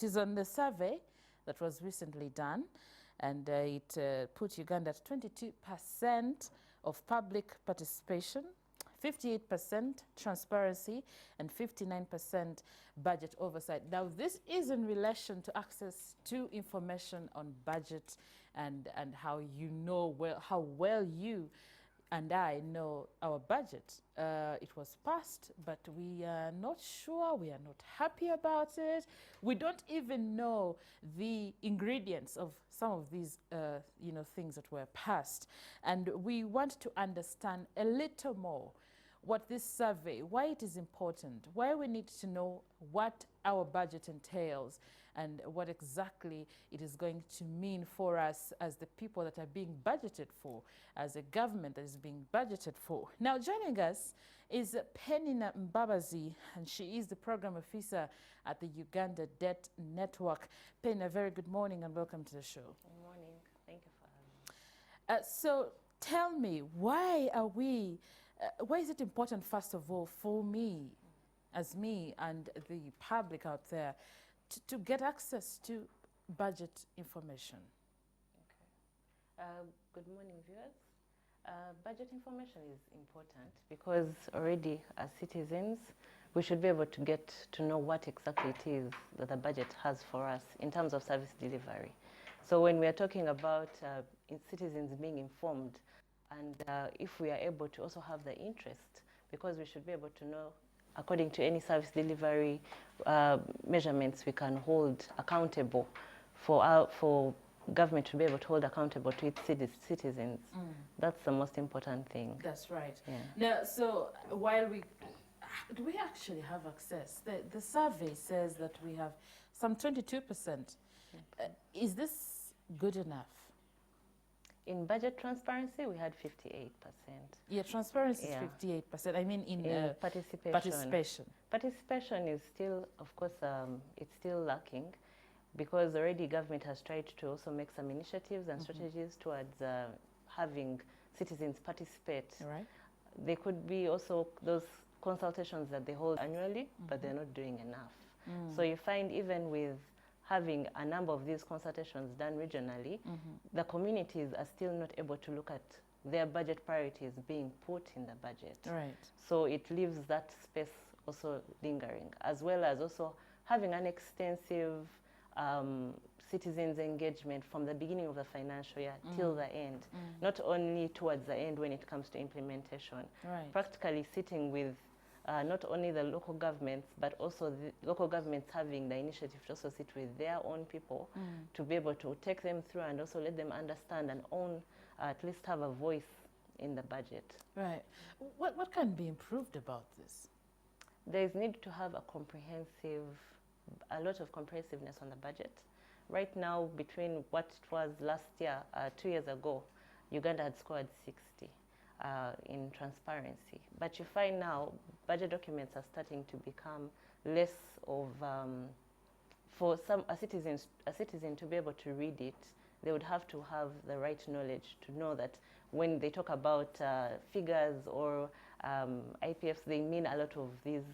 It is on the survey that was recently done, and it put Uganda at 22% of public participation, 58% transparency, and 59% budget oversight. Now, this is in relation to access to information on budget and how you know how well you and I know our budget. It was passed, but we are not sure, we are not happy about it. We don't even know the ingredients of some of these things that were passed. And we want to understand a little more what this survey, why it is important, why we need to know what our budget entails and what exactly it is going to mean for us as the people that are being budgeted for, as a government that is being budgeted for. Now, joining us is Penina Mbabazi, and she is the program officer at the Uganda Debt Network. Penina, very good morning and welcome to the show. Good morning. Thank you for having me. So tell me, why is it important, first of all, for me, as me and the public out there, to get access to budget information? Okay. Good morning, viewers. Budget information is important because already as citizens, we should be able to get to know what exactly it is that the budget has for us in terms of service delivery. So when we are talking about citizens being informed, and if we are able to also have the interest, because we should be able to know, according to any service delivery measurements, we can hold accountable for government to be able to hold accountable to its citizens. That's the most important thing. That's right. Yeah. Now, so do we actually have access? The survey says that we have some 22%. Is this good enough? In budget transparency, we had 58%. Yeah, transparency is 58%. I mean, in participation. Participation is still, of course, it's still lacking, because already government has tried to also make some initiatives and strategies towards having citizens participate. Right. There could be also those consultations that they hold annually, but they're not doing enough. So you find even with having a number of these consultations done regionally, the communities are still not able to look at their budget priorities being put in the budget. Right. So it leaves that space also lingering, as well as also having an extensive citizens engagement from the beginning of the financial year till the end, not only towards the end when it comes to implementation. Right. Practically sitting with not only the local governments, but also the local governments having the initiative to also sit with their own people to be able to take them through and also let them understand and own, at least have a voice in the budget. Right. What can be improved about this? There is need to have a lot of comprehensiveness on the budget. Right now, between what it was last year, 2 years ago, Uganda had scored 60. In transparency. But you find now budget documents are starting to become less of, for a citizen to be able to read it, they would have to have the right knowledge to know that when they talk about figures or IPFs, they mean a lot of these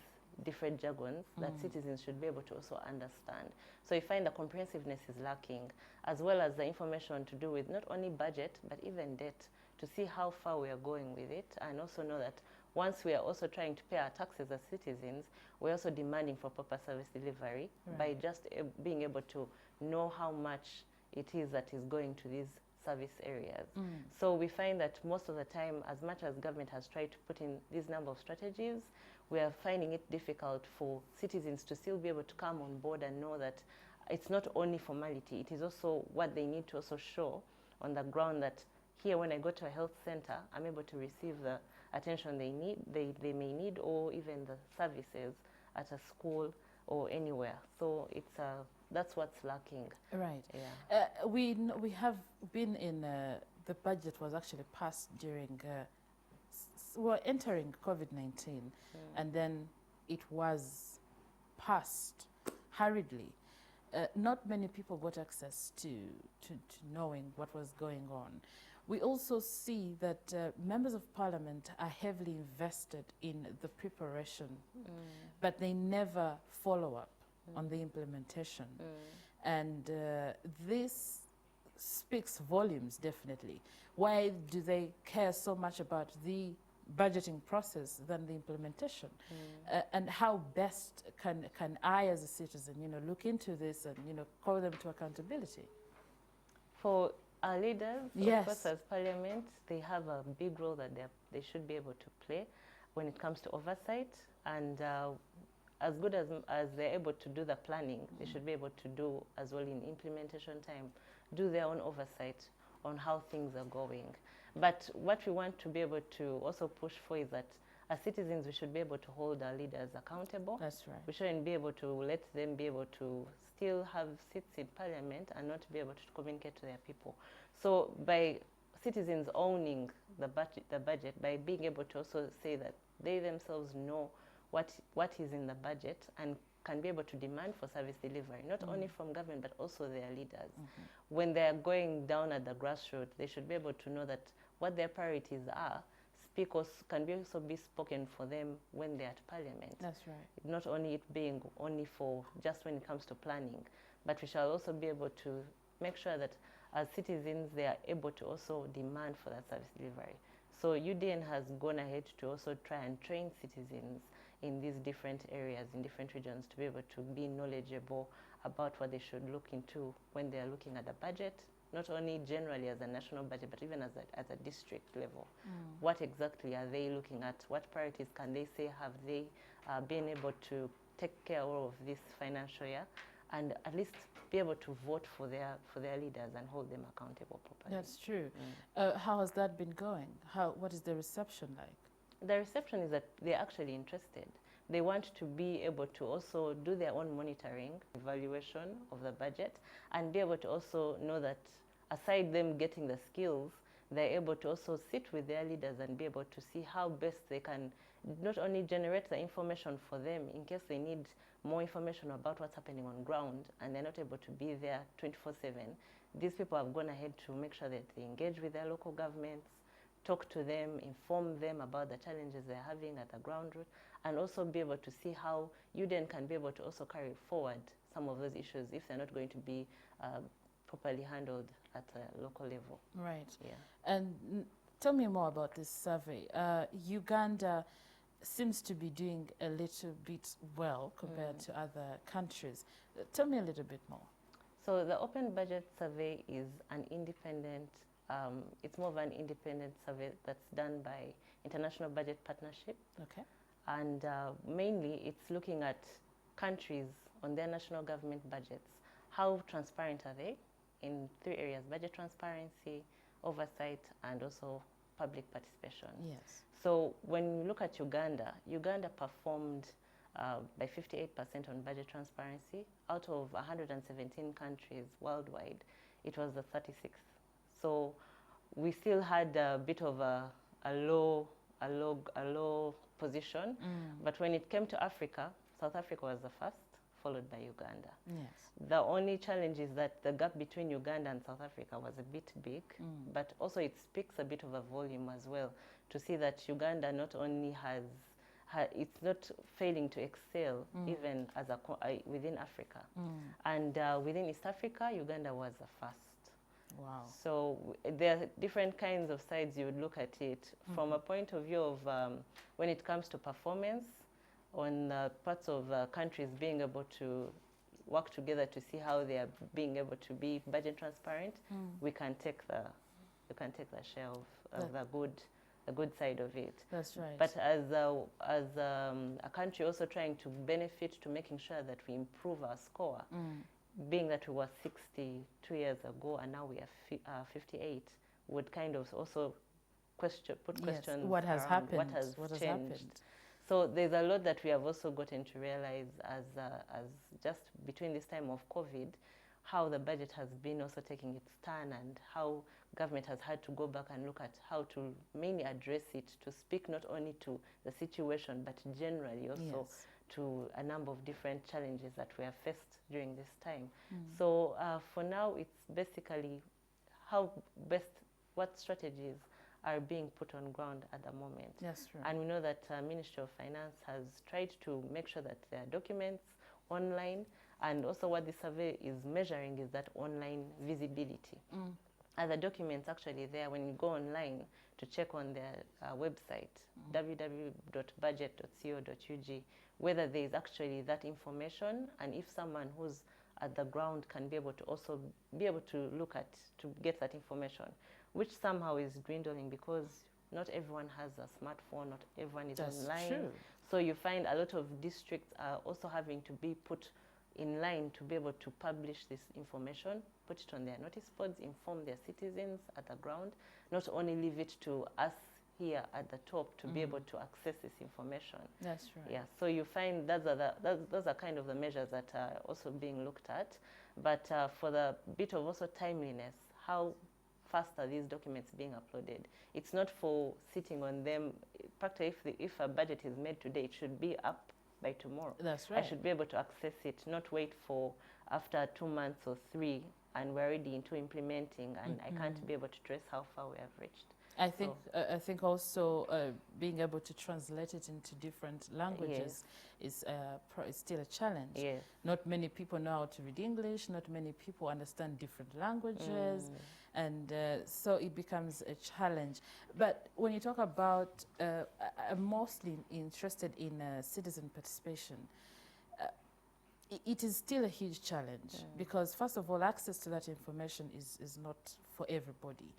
different jargons that citizens should be able to also understand. So you find the comprehensiveness is lacking, as well as the information to do with not only budget, but even debt, to see how far we are going with it, and also know that once we are also trying to pay our taxes as citizens, we're also demanding for proper service delivery by just being able to know how much it is that is going to these service areas. So we find that most of the time, as much as government has tried to put in this number of strategies, we are finding it difficult for citizens to still be able to come on board and know that it's not only formality, it is also what they need to also show on the ground, that here when I go to a health center, I'm able to receive the attention they may need, or even the services at a school or anywhere. So it's that's what's lacking. Right. Yeah. We have been in the budget was actually passed during we're entering COVID-19, and then it was passed hurriedly. Not many people got access to knowing what was going on. We also see that members of parliament are heavily invested in the preparation, but they never follow up. on the implementation. And this speaks volumes, definitely. Why do they care so much about the budgeting process than the implementation? And how best can I, as a citizen, look into this and, call them to accountability? For our leaders, yes, of course, as Parliament, they have a big role that they should be able to play when it comes to oversight. And as good as they're able to do the planning, they should be able to do as well in implementation time, do their own oversight on how things are going. But what we want to be able to also push for is that as citizens, we should be able to hold our leaders accountable. That's right. We shouldn't be able to let them be able to still have seats in Parliament and not be able to communicate to their people. So by citizens owning the budget, by being able to also say that they themselves know what is in the budget and can be able to demand for service delivery, not only from government, but also their leaders. When they're going down at the grassroots, they should be able to know that what their priorities are can also be spoken for them when they're at Parliament. That's right. Not only it being only for just when it comes to planning, but we shall also be able to make sure that as citizens, they are able to also demand for that service delivery. So UDN has gone ahead to also try and train citizens in these different areas, in different regions, to be able to be knowledgeable about what they should look into when they are looking at the budget, not only generally as a national budget, but even as a district level. What exactly are they looking at? What priorities can they say have they been able to take care of this financial year, and at least be able to vote for their leaders and hold them accountable properly. That's true. How has that been going? What is the reception like? The reception is that they're actually interested. They want to be able to also do their own monitoring, evaluation of the budget, and be able to also know that aside them getting the skills, they're able to also sit with their leaders and be able to see how best they can not only generate the information for them in case they need more information about what's happening on ground and they're not able to be there 24/7. These people have gone ahead to make sure that they engage with their local governments, talk to them, inform them about the challenges they're having at the ground root, and also be able to see how UDN can be able to also carry forward some of those issues if they're not going to be properly handled at a local level. Right. Yeah. And tell me more about this survey. Uganda seems to be doing a little bit well compared to other countries. Tell me a little bit more. So the Open Budget Survey is an independent, it's more of an independent survey that's done by International Budget Partnership. Okay. And mainly it's looking at countries on their national government budgets. How transparent are they in 3 areas: budget transparency, oversight, and also public participation. Yes. So when we look at Uganda, Uganda performed by 58% on budget transparency. Out of 117 countries worldwide, it was the 36th. So we still had a bit of a low position. But when it came to Africa, South Africa was the first, followed by Uganda. Yes. The only challenge is that the gap between Uganda and South Africa was a bit big, but also it speaks a bit of a volume as well to see that Uganda not only it's not failing to excel even as within Africa. And within East Africa, Uganda was the first. Wow. So there are different kinds of sides you would look at it from a point of view of when it comes to performance on parts of countries being able to work together to see how they are being able to be budget transparent. We can take the share of the good side of it. That's right. But as a country also trying to benefit to making sure that we improve our score, being that we were 60 2 years ago and now we are 58, would kind of also put questions what has around happened, what has changed. So there's a lot that we have also gotten to realize as just between this time of COVID, how the budget has been also taking its turn and how government has had to go back and look at how to mainly address it, to speak not only to the situation, but generally also to a number of different challenges that we have faced during this time. So for now, it's basically what strategies are being put on ground at the moment. Yes, true. And we know that Ministry of Finance has tried to make sure that there are documents online, and also what the survey is measuring is that online visibility. And the documents actually there when you go online to check on their website, www.budget.co.ug, whether there is actually that information, and if someone who's at the ground can be able to also be able to look at, to get that information, which somehow is dwindling because not everyone has a smartphone, not everyone is online. True. So you find a lot of districts are also having to be put in line to be able to publish this information, put it on their notice boards, inform their citizens at the ground, not only leave it to us here at the top to be able to access this information. That's right. Yeah, so you find those are kind of the measures that are also being looked at. But for the bit of also timeliness, how fast are these documents being uploaded? It's not for sitting on them. Practically, if a budget is made today, it should be up by tomorrow. That's right. I should be able to access it, not wait for after 2 months or 3 and we're already into implementing and I can't be able to trace how far we have reached. I think also being able to translate it into different languages is still a challenge. Yes. Not many people know how to read English. Not many people understand different languages, and so it becomes a challenge. But when you talk about, I'm mostly interested in citizen participation. It is still a huge challenge because, first of all, access to that information is not for everybody.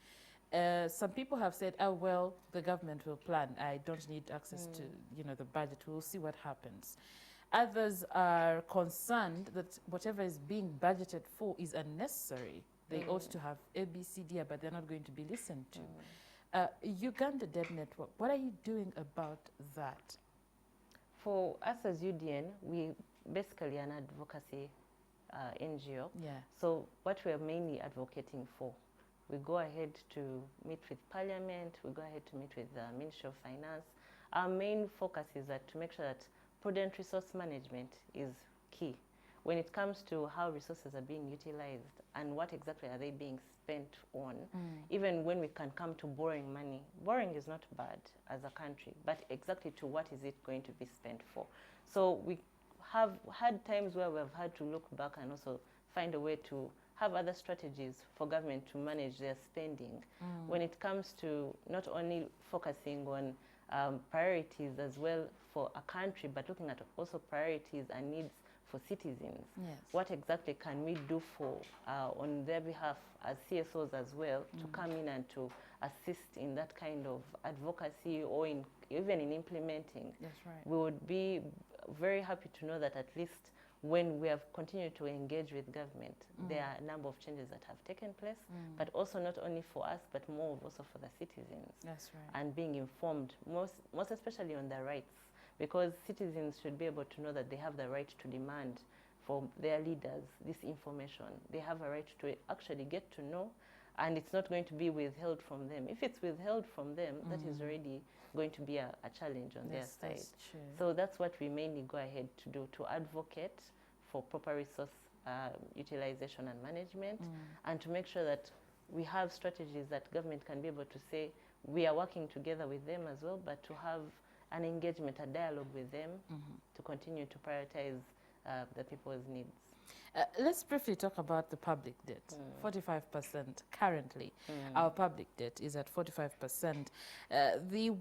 Some people have said, oh, well, the government will plan. I don't need access to, the budget. We'll see what happens. Others are concerned that whatever is being budgeted for is unnecessary. They ought to have A, B, C, D, but they're not going to be listened to. Uganda Debt Network, what are you doing about that? For us as UDN, we basically an advocacy NGO. Yeah. So what we're mainly advocating for, we go ahead to meet with Parliament, we go ahead to meet with the Ministry of Finance. Our main focus is that to make sure that prudent resource management is key. When it comes to how resources are being utilized and what exactly are they being spent on, even when we can come to borrowing money, borrowing is not bad as a country, but exactly to what is it going to be spent for. So we have had times where we've had to look back and also find a way to have other strategies for government to manage their spending when it comes to not only focusing on priorities as well for a country, but looking at also priorities and needs for citizens. Yes. What exactly can we do for on their behalf as CSOs as well to come in and to assist in that kind of advocacy or even in implementing? That's right. We would be very happy to know that at least when we have continued to engage with government, there are a number of changes that have taken place, but also not only for us, but more also for the citizens. That's right. And being informed, most especially on their rights, because citizens should be able to know that they have the right to demand from their leaders this information. They have a right to actually get to know, and it's not going to be withheld from them. If it's withheld from them, that is already going to be a challenge on their side. That's true. So that's what we mainly go ahead to do, to advocate for proper resource utilization and management, and to make sure that we have strategies that government can be able to say, we are working together with them as well, but to have an engagement, a dialogue with them to continue to prioritize the people's needs. Let's briefly talk about the public debt. 45% currently. Our public debt is at 45%. The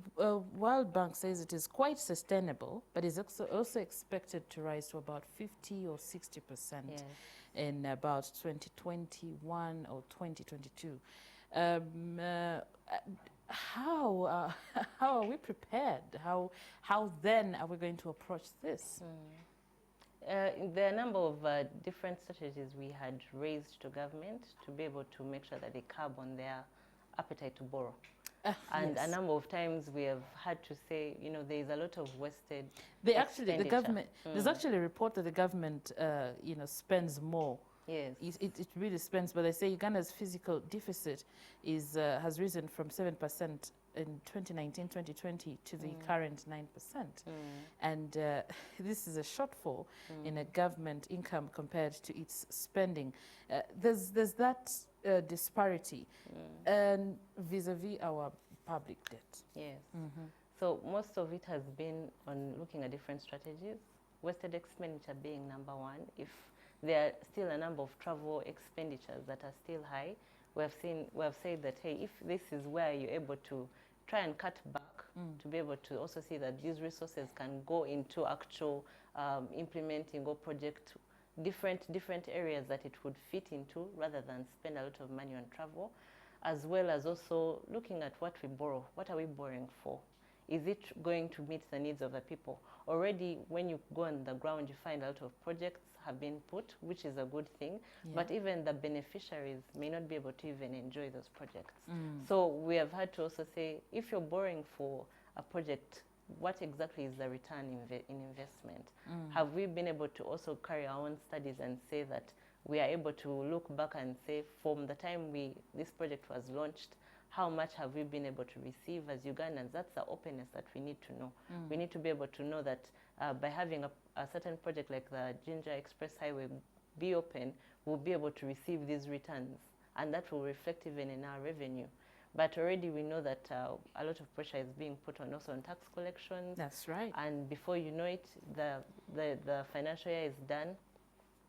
World Bank says it is quite sustainable, but is also expected to rise to about 50 or 60% in about 2021 or 2022. How are we prepared? How then are we going to approach this? There are a number of different strategies we had raised to government to be able to make sure that they curb on their appetite to borrow. And a number of times we have had to say, there is a lot of wasted expenditure. The government, there's actually a report that the government, spends more. Yes. It really spends, but they say Uganda's fiscal deficit has risen from 7% in 2019-2020 to the current 9%. And this is a shortfall in a government income compared to its spending. There's that disparity and vis-a-vis our public debt. Yes. So most of it has been on looking at different strategies wasted expenditure being number one. If there are still a number of travel expenditures that are still high, we have said that, hey, if this is where you're able to try and cut back, to be able to also see that these resources can go into actual implementing or project different areas that it would fit into, rather than spend a lot of money on travel, as well as also looking at what we borrow. What are we borrowing for? Is it going to meet the needs of the people? Already, when you go on the ground, you find a lot of projects have been put, which is a good thing, but even the beneficiaries may not be able to even enjoy those projects. So we have had to also say, if you're borrowing for a project, what exactly is the return in investment? Have we been able to also carry our own studies and say that we are able to look back and say, from the time this project was launched, how much have we been able to receive as Ugandans? That's the openness that we need to know. We need to be able to know that by having a certain project like the Ginger Express Highway be open, we'll be able to receive these returns, and that will reflect even in our revenue. But already we know that a lot of pressure is being put on also on tax collections. That's right. And before you know it, the financial year is done,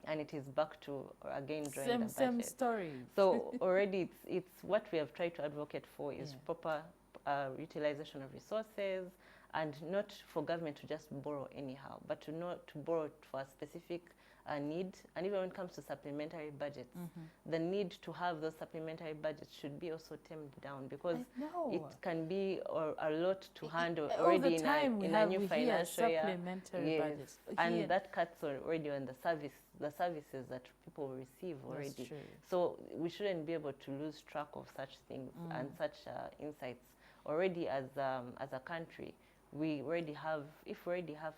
and it is back to again drawing the budget. Same story. So already it's what we have tried to advocate for is proper utilization of resources, and not for government to just borrow anyhow, but to borrow for a specific need. And even when it comes to supplementary budgets, the need to have those supplementary budgets should be also tamed down, because it can be a lot to handle already in a new financial year. Supplementary budgets. And that cuts already on the services that people receive already. That's true. So we shouldn't be able to lose track of such things and such insights. Already as a country, if we already have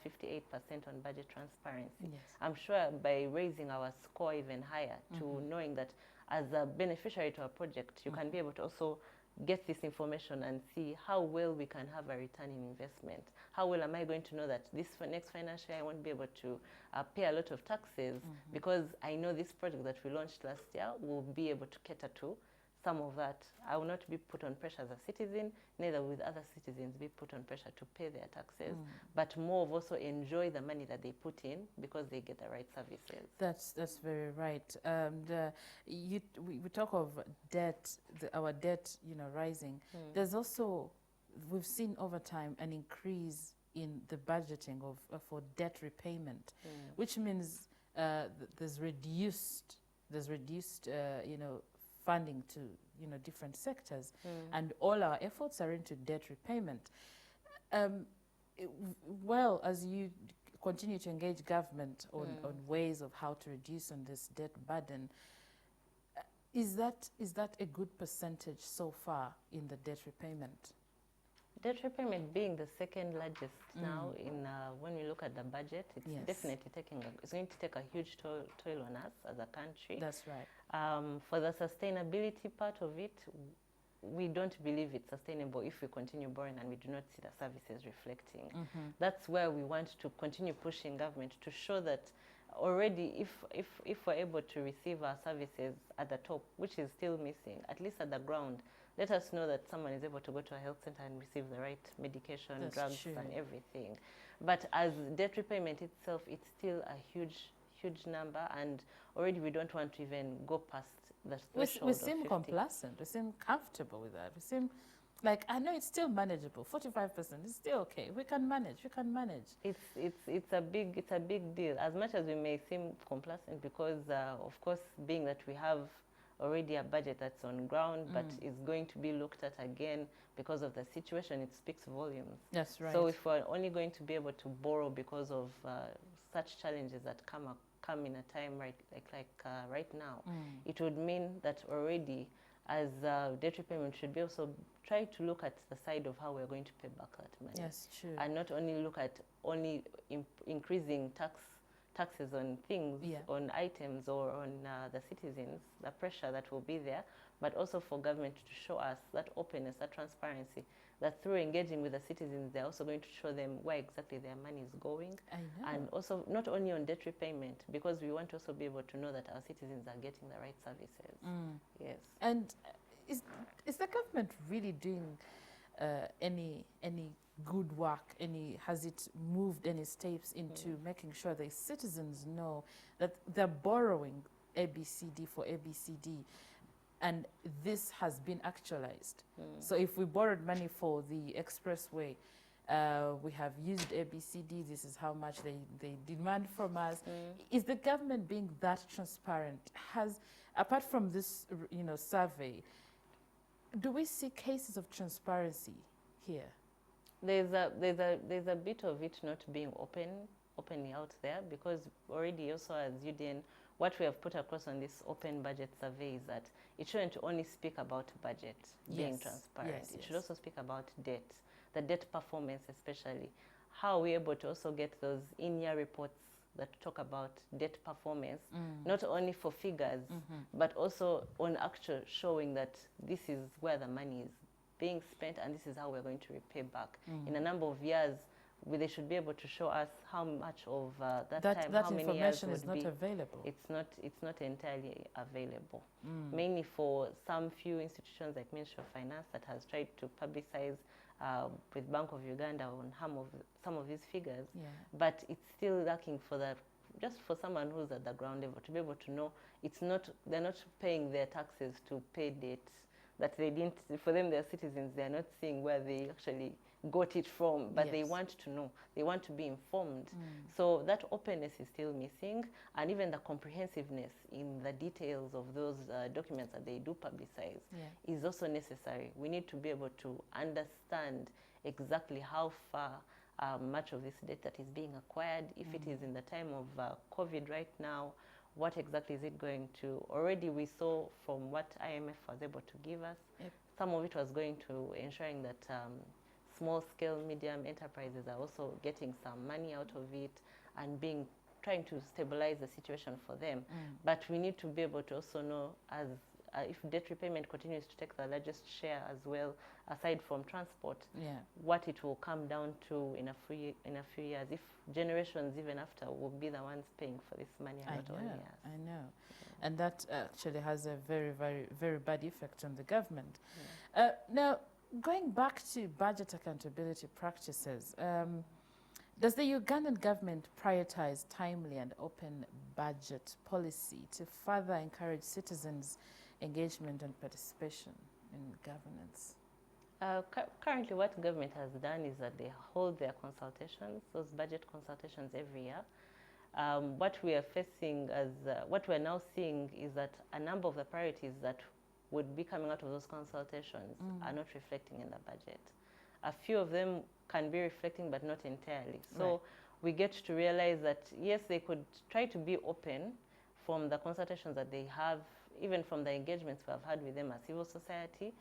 58% on budget transparency, I'm sure by raising our score even higher to knowing that as a beneficiary to a project, you can be able to also get this information and see how well we can have a return in investment. How well am I going to know that this next financial year I won't be able to pay a lot of taxes, because I know this project that we launched last year will be able to cater to some of that. I will not be put on pressure as a citizen, neither will other citizens be put on pressure to pay their taxes, but more of also enjoy the money that they put in, because they get the right services. That's very right. We talk of debt, our debt, rising. There's also, we've seen over time an increase in the budgeting for debt repayment, which means there's reduced funding to different sectors, and all our efforts are into debt repayment. Well, as you continue to engage government on ways of how to reduce on this debt burden, is that a good percentage so far in the debt repayment? Debt repayment being the second largest now in when we look at the budget, it's definitely it's going to take a huge toll on us as a country. That's right. For the sustainability part of it, we don't believe it's sustainable if we continue borrowing and we do not see the services reflecting. That's where we want to continue pushing government to show that already if we're able to receive our services at the top, which is still missing, at least at the ground, let us know that someone is able to go to a health center and receive the right medication, drugs, and everything. But as debt repayment itself, it's still a huge number, and already we don't want to even go past the threshold. We seem complacent. We seem comfortable with that. We seem like, I know it's still manageable. 45% is still okay. We can manage. It's a big deal. As much as we may seem complacent, because of course, being that we have already a budget that's on ground, but is going to be looked at again because of the situation, it speaks volumes. That's right. So if we're only going to be able to borrow because of such challenges that come in a time right now, it would mean that already as debt repayment should be also try to look at the side of how we're going to pay back that money. Yes, true. And not only look at increasing taxes on things, on items, or on the citizens, the pressure that will be there, but also for government to show us that openness, that transparency, that through engaging with the citizens, they're also going to show them where exactly their money is going. I know. And also not only on debt repayment, because we want to also be able to know that our citizens are getting the right services. Yes. And is the government really doing any good work? Has it moved any steps into making sure the citizens know that they're borrowing ABCD for ABCD, and this has been actualized? So if we borrowed money for the expressway, we have used ABCD, this is how much they demand from us. Is the government being that transparent? Apart from this, survey, do we see cases of transparency here? There's a bit of it not being openly out there, because already also as UDN, what we have put across on this open budget survey is that it shouldn't only speak about budget being transparent. It should also speak about debt, the debt performance especially. How are we able to also get those in-year reports that talk about debt performance, not only for figures, but also on actual showing that this is where the money is being spent and this is how we're going to repay back. In a number of years, they should be able to show us how much of that time, how many years would be. That information is not available. It's not entirely available. Mainly for some few institutions like Ministry of Finance that has tried to publicize with Bank of Uganda on some of these figures, but it's still lacking for that. Just for someone who's at the ground level to be able to know, they're not paying their taxes to pay debt that they didn't. For them, they're citizens. They're not seeing where they actually got it from, but they want to know. They want to be informed. So that openness is still missing, and even the comprehensiveness in the details of those documents that they do publicize is also necessary. We need to be able to understand exactly how far much of this debt that is being acquired, if it is in the time of COVID right now, what exactly is it going to? Already we saw from what IMF was able to give us, some of it was going to ensuring that small-scale, medium enterprises are also getting some money out of it and trying to stabilize the situation for them. But we need to be able to also know, as if debt repayment continues to take the largest share as well, aside from transport, what it will come down to in a few years, if generations even after will be the ones paying for this money and not only us. I know. And that actually has a very, very, very bad effect on the government. Now, going back to budget accountability practices, does the Ugandan government prioritize timely and open budget policy to further encourage citizens' engagement and participation in governance? Currently, what government has done is that they hold their consultations, those budget consultations every year. What we are facing what we're now seeing is that a number of the priorities that would be coming out of those consultations are not reflecting in the budget. A few of them can be reflecting, but not entirely. So we get to realize that, yes, they could try to be open from the consultations that they have, even from the engagements we have had with them as civil society,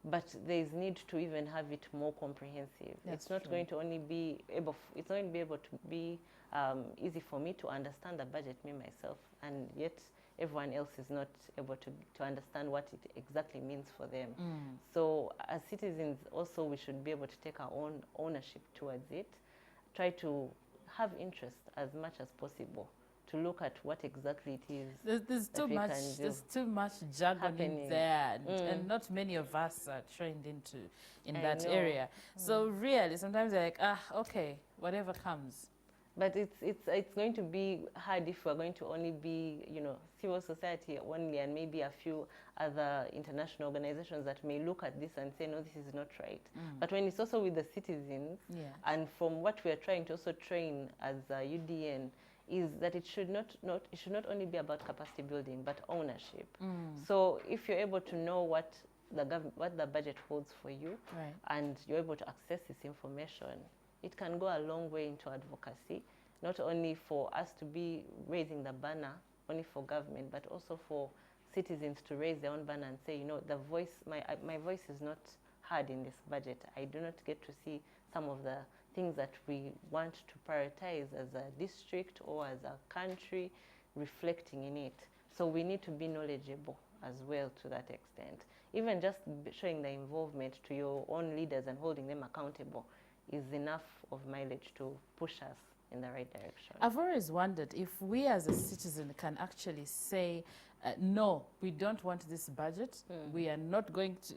but there is need to even have it more comprehensive. It's not going to only be able to be easy for me to understand the budget, me myself, and yet everyone else is not able to understand what it exactly means for them. So as citizens also, we should be able to take our own ownership towards it, try to have interest as much as possible, to look at what exactly it is. There's too much jargon in there, and not many of us are trained in that area. So really, sometimes they're like, okay, whatever comes. But it's going to be hard if we're going to only be, civil society only, and maybe a few other international organizations that may look at this and say, no, this is not right. But when it's also with the citizens, and from what we are trying to also train as UDN, is that it should not only be about capacity building, but ownership. So if you're able to know what the budget holds for you, and you're able to access this information, it can go a long way into advocacy, not only for us to be raising the banner only for government, but also for citizens to raise their own banner and say, my voice is not heard in this budget. I do not get to see some of the things that we want to prioritize as a district or as a country reflecting in it. So we need to be knowledgeable as well to that extent. Even just showing the involvement to your own leaders and holding them accountable is enough of mileage to push us in the right direction. I've always wondered if we as a citizen can actually say, no, we don't want this budget. We are not going to.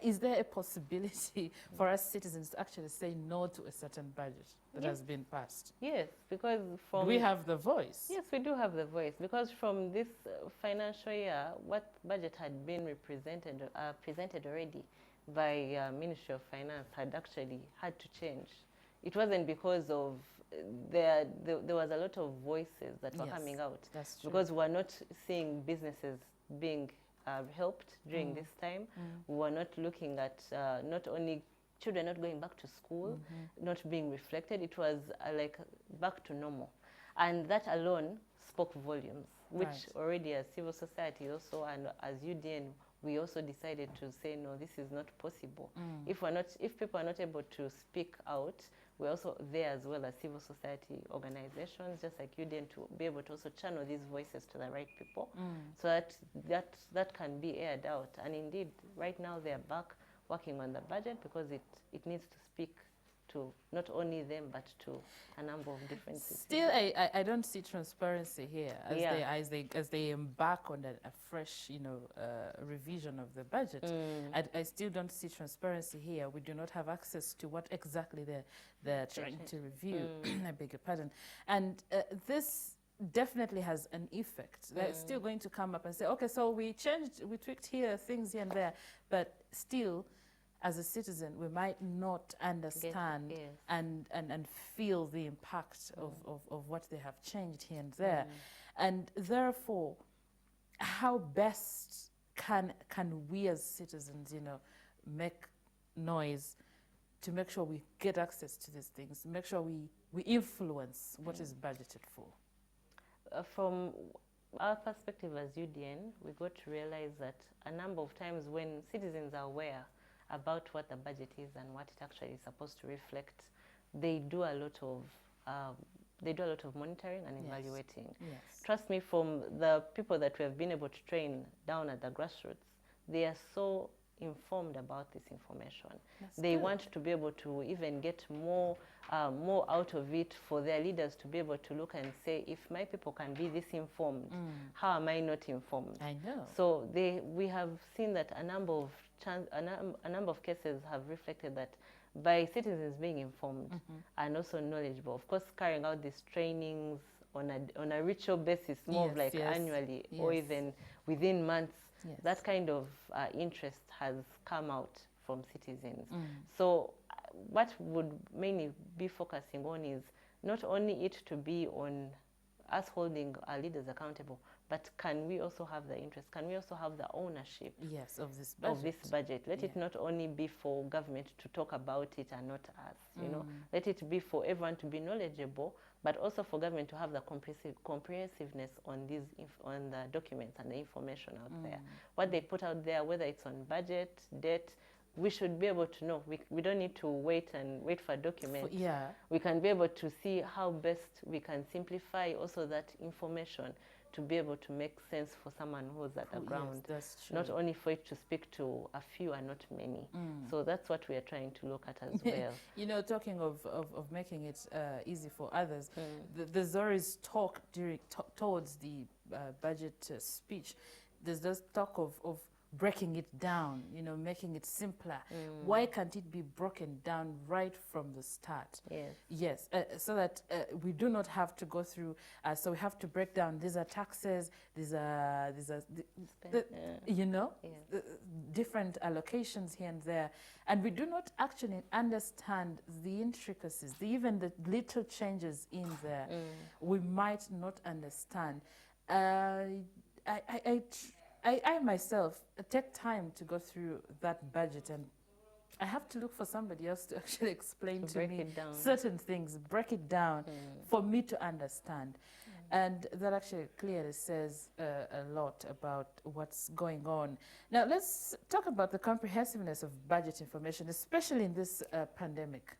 Is there a possibility for us citizens to actually say no to a certain budget that has been passed? Yes, because from... We have the voice. Yes, we do have the voice, because from this financial year, what budget had been presented already by Ministry of Finance had actually had to change. It wasn't because of there was a lot of voices that were coming out. That's true. Because we're not seeing businesses being helped during this time. We were not looking at not only children not going back to school, not being reflected. It was like back to normal. And that alone spoke volumes, which already as civil society also and as UDN, we also decided to say, no, this is not possible. If people are not able to speak out, we're also there as well as civil society organizations, just like UDN, to be able to also channel these voices to the right people, so that can be aired out. And indeed, right now they're back working on the budget, because it needs to speak to not only them, but to a number of different citizens. Still, I don't see transparency here as they embark on a fresh, revision of the budget. I still don't see transparency here. We do not have access to what exactly they're trying to review. I beg your pardon. And this definitely has an effect. They're still going to come up and say, okay, so we tweaked here, things here and there, but still, as a citizen, we might not understand and feel the impact of what they have changed here and there. And therefore, how best can we as citizens, make noise to make sure we get access to these things, make sure we influence what is budgeted for? From our perspective as UDN, we got to realize that a number of times when citizens are aware about what the budget is and what it actually is supposed to reflect, they do a lot of monitoring and evaluating. Yes. Trust me, from the people that we have been able to train down at the grassroots, they are so informed about this information. They want to be able to even get more out of it, for their leaders to be able to look and say, if my people can be this informed, how am I not informed? I know. So we have seen that a number of cases have reflected that by citizens being informed and also knowledgeable, of course, carrying out these trainings on a ritual basis, more of like annually or even within months, that kind of interest has come out from citizens. So what would mainly be focusing on is not only it to be on us holding our leaders accountable, but can we also have the interest? Can we also have the ownership of this budget? Let it not only be for government to talk about it and not us, Let it be for everyone to be knowledgeable, but also for government to have the comprehensiveness on the documents and the information out there. What they put out there, whether it's on budget, debt, we should be able to know. We don't need to wait for documents. We can be able to see how best we can simplify also that information to be able to make sense for someone who's at the ground. That's true. Not only for it to speak to a few and not many. So that's what we are trying to look at as well. Talking of making it easy for others, there's always talk towards the budget speech. There's this talk of breaking it down, making it simpler. Why can't it be broken down right from the start? Yes, so that we do not have to go through, so we have to break down, these are taxes, these are different allocations here and there. And we do not actually understand the intricacies, even the little changes in there. We might not understand. I myself take time to go through that budget, and I have to look for somebody else to actually explain to me certain things, break it down for me to understand. And that actually clearly says a lot about what's going on. Now, let's talk about the comprehensiveness of budget information, especially in this pandemic.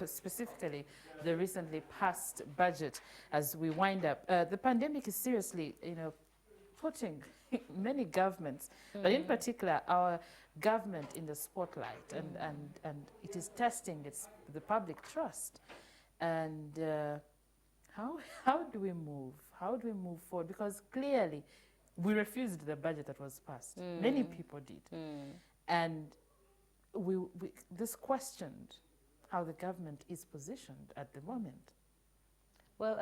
Specifically, the recently passed budget as we wind up. The pandemic is seriously, putting many governments, but in particular our government in the spotlight, and it is testing the public trust. And how do we move? How do we move forward? Because clearly, we refused the budget that was passed. Many people did, and we this questioned how the government is positioned at the moment. Well,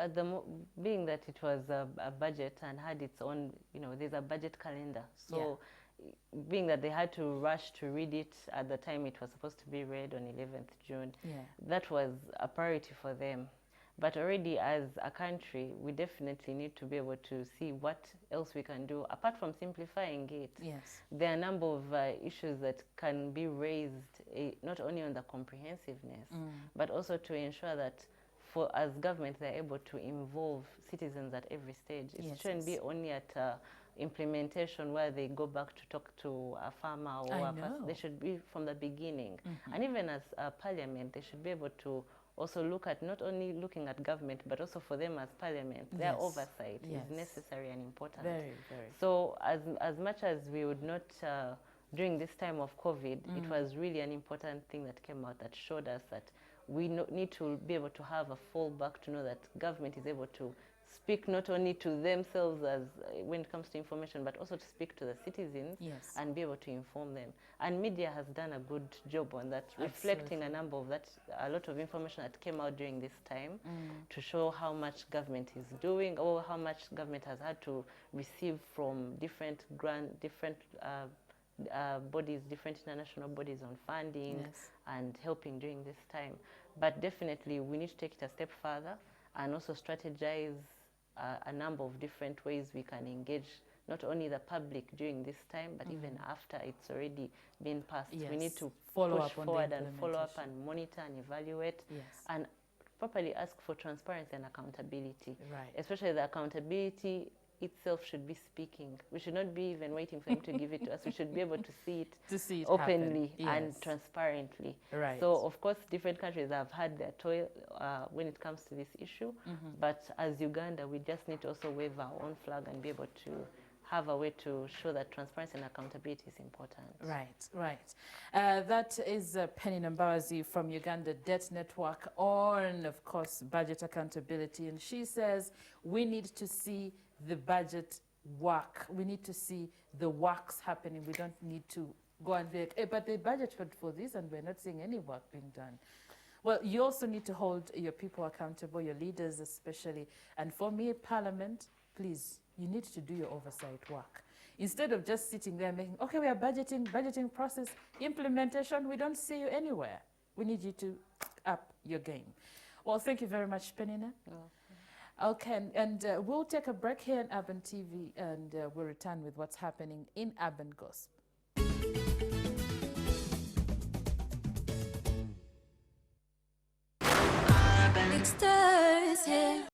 being that it was a budget and had its own, there's a budget calendar. So being that they had to rush to read it at the time it was supposed to be read on 11th June, that was a priority for them. But already as a country, we definitely need to be able to see what else we can do, apart from simplifying it. Yes. There are a number of issues that can be raised, not only on the comprehensiveness, but also to ensure that as government, they're able to involve citizens at every stage. It shouldn't be only at implementation where they go back to talk to a farmer or a person. They should be from the beginning. And even as parliament, they should be able to also look at, not only looking at government, but also for them as parliament, their oversight is necessary and important. Very, very. So as much as we would not, during this time of COVID, it was really an important thing that came out that showed us that we need to be able to have a fallback to know that government is able to speak not only to themselves as when it comes to information, but also to speak to the citizens and be able to inform them. And media has done a good job on that, reflecting a number of that, a lot of information that came out during this time to show how much government is doing or how much government has had to receive from different bodies, different international bodies on funding and helping during this time. But definitely we need to take it a step further and also strategize a number of different ways we can engage not only the public during this time, but even after it's already been passed. We need to push forward and follow up and monitor and evaluate and properly ask for transparency and accountability. Especially the accountability itself should be speaking. We should not be even waiting for him to give it to us. We should be able to see it, openly and transparently. So, of course, different countries have had their toil when it comes to this issue. But as Uganda, we just need to also wave our own flag and be able to have a way to show that transparency and accountability is important. That is Penny Nambazi from Uganda Debt Network on, of course, budget accountability. And she says we need to see the budget work. We need to see the works happening. We don't need to go and be like, hey, but they budgeted for this and we're not seeing any work being done. Well, you also need to hold your people accountable, your leaders especially. And for me, Parliament, please, you need to do your oversight work. Instead of just sitting there making, okay, we are budgeting process, implementation, we don't see you anywhere. We need you to up your game. Well, thank you very much, Penina. Okay, and we'll take a break here on Urban TV and we'll return with what's happening in Urban Gossip. Urban.